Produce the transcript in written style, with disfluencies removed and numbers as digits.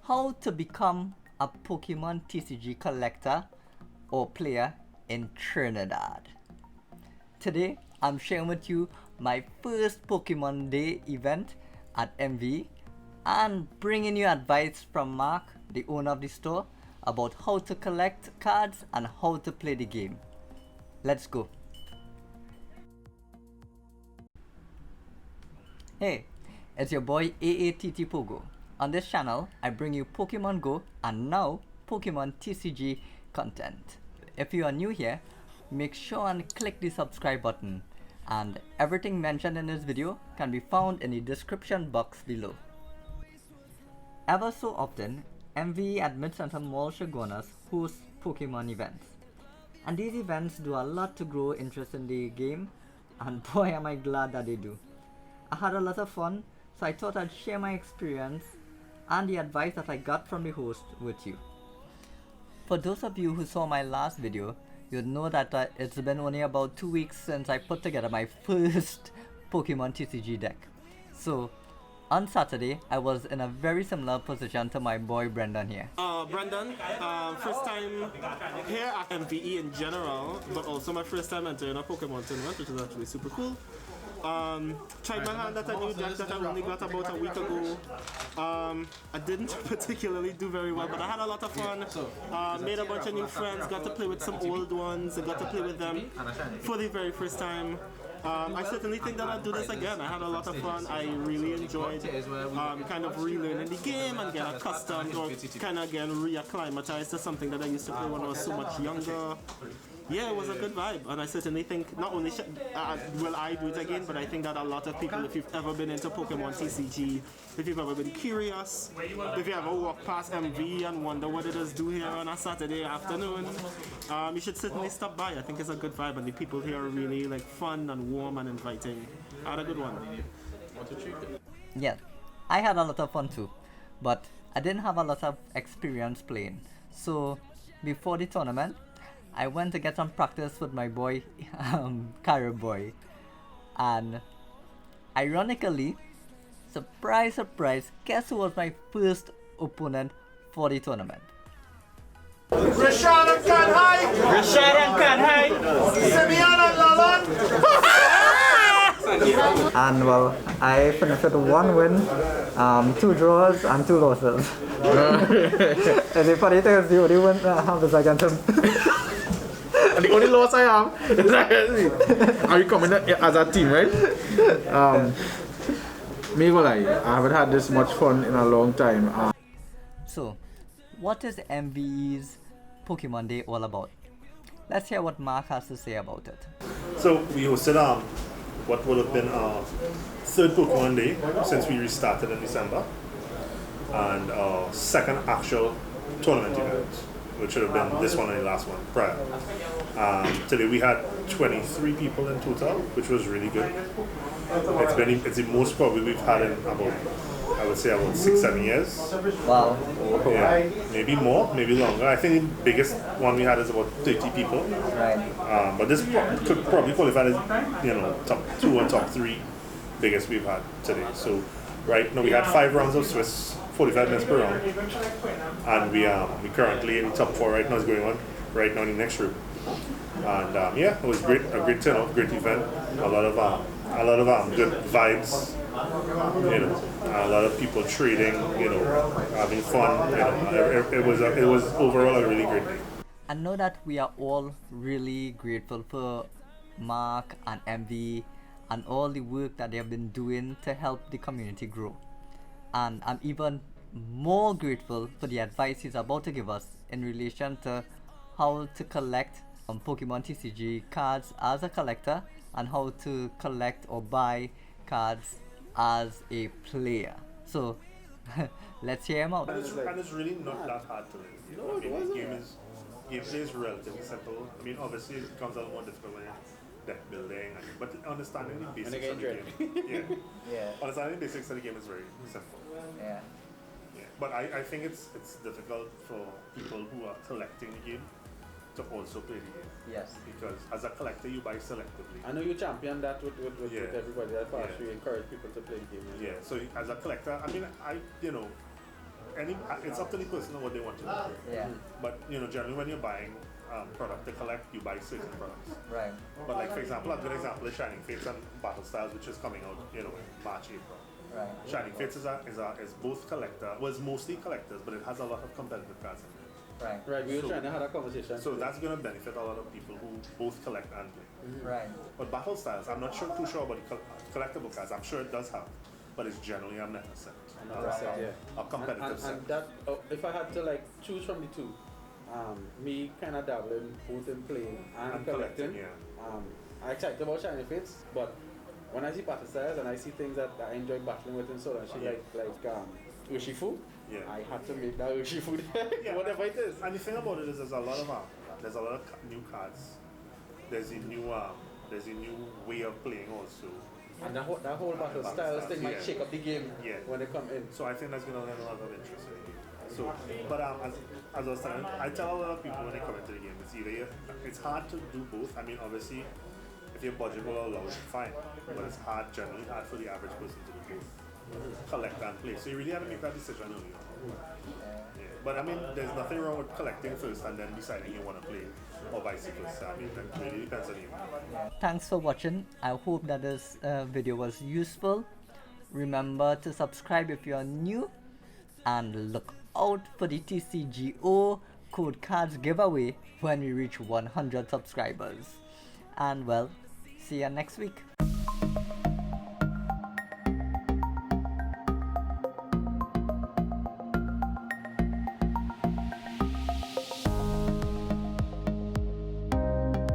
how to become a Pokemon TCG collector or player in Trinidad. Today, I'm sharing with you my first Pokemon Day event at MV and bringing you advice from Mark, the owner of the store, about how to collect cards and how to play the game. Let's go. Hey, it's your boy AATT POGO. On this channel, I bring you Pokemon Go and now Pokemon TCG content. If you are new here, make sure and click the subscribe button, and everything mentioned in this video can be found in the description box below. Ever so often, MV at Mid-Center Mall Chaguanas hosts Pokemon events. And these events do a lot to grow interest in the game, and boy am I glad that they do. I had a lot of fun, so I thought I'd share my experience and the advice that I got from the host with you. For those of you who saw my last video, you'd know that it's been only about 2 weeks since I put together my first Pokemon TCG deck. So, on Saturday, I was in a very similar position to my boy Brendan here. Brendan, first time here at MVE in general, but also my first time entering a Pokemon tournament, which is actually super cool. Tried my hand at a new deck that I only got about a week ago. I didn't particularly do very well, but I had a lot of fun. Made a bunch of new friends, got to play with some old ones, and got to play with them for the very first time. I certainly think that I'll do this again. I had a lot of fun. I really enjoyed kind of relearning the game and getting accustomed or kind of getting reacclimatized to something that I used to play when I was so much younger. Yeah, it was a good vibe, and I certainly think not only will I do it again, but I think that a lot of people, if you've ever been into Pokemon TCG, if you've ever been curious, if you ever walked past MV and wonder what it does do here on a Saturday afternoon, you should certainly stop by. I think it's a good vibe, and the people here are really like fun and warm and inviting. I had a good one. Yeah, I had a lot of fun too, but I didn't have a lot of experience playing. So before the tournament, I went to get some practice with my boy, CaribBoy, and ironically, surprise, surprise, guess who was my first opponent for the tournament? Rashad and Kanhai! Rashad and Kanhai! Simeon and Lalan! And well, I finished with 1 win, 2 draws, and 2 losses. And the funny thing is, the only win I have is against him. And the only loss I have is like, are you coming as a team, right? Me go lie, I haven't had this much fun in a long time. So, what is MVE's Pokemon Day all about? Let's hear what Mark has to say about it. So we hosted what would have been our third Pokemon Day since we restarted in December, and our second actual tournament event, which should have been this one and the last one prior. Today we had 23 people in total, which was really good. It's the most probably we've had in about, I would say, about 6-7 years. Wow. Yeah, maybe more, maybe longer. I think the biggest one we had is about 30 people. Right. But this could probably qualify as, top 2 or top 3 biggest we've had today. So right now we had 5 rounds of Swiss, 45 minutes per round, and we currently in the top 4 right now is going on right now in the next group. And yeah, it was great, a great turnout, great event, a lot of good vibes, a lot of people trading, having fun. It was overall a really great day. I know that we are all really grateful for Mark and MV and all the work that they have been doing to help the community grow. And I'm even more grateful for the advice he's about to give us in relation to how to collect Pokemon TCG cards as a collector and how to collect or buy cards as a player. So let's hear him out. And it's really not that hard to learn. Gameplay is relatively simple. I mean, obviously it becomes a lot more difficult when deck building, but understanding the basics of the game. Yeah. Understanding the basics of the game is very simple. Yeah. But I think it's difficult for people who are collecting the game to also play the game. Yes. Because as a collector, you buy selectively. I know you champion that with everybody. That's why you encourage people to play the game. Yeah. So as a collector, I mean, it's up to the person on what they want to do. Yeah. But generally when you're buying product to collect, you buy certain products. Right. But like for example, a good example is Shining Fates and Battle Styles, which is coming out, in March, April. Right. Shining Fates is both collector, well, it's mostly collectors, but it has a lot of competitive cards in it. Right. Right, we were trying to have a conversation. So that's going to benefit a lot of people who both collect and play. Right. But Battle Styles, I'm not too sure about the collectible cards. I'm sure it does have, but it's generally a net set. Yeah. A competitive set. And that, if I had to like choose from the two, me kind of dabbling both in playing and collecting. Yeah. I'm excited about Shiny Fates, but when I see Battle Styles and I see things that I enjoy battling with and so on, she like Urshifu, Yeah. I had to make that Urshifu whatever it is. And the thing about it is, there's a lot of new cards. There's a new way of playing also. And that whole Battle Battle Styles thing Styles, might yeah. shake up the game Yeah. when they come in. So I think that's going to have a lot of interest in the game. So, but as I was saying, I tell a lot of people when they come into the game, it's hard to do both. I mean, obviously, if your budget will allow it, fine. But it's generally hard for the average person to do both. Collect and play. So you really have to make that decision early on. Yeah. But I mean, there's nothing wrong with collecting first and then deciding you want to play, or vice versa. I mean, that really depends on you. Thanks for watching. I hope that this video was useful. Remember to subscribe if you are new, and look out for the TCGO code cards giveaway when we reach 100 subscribers. And well, see you next week.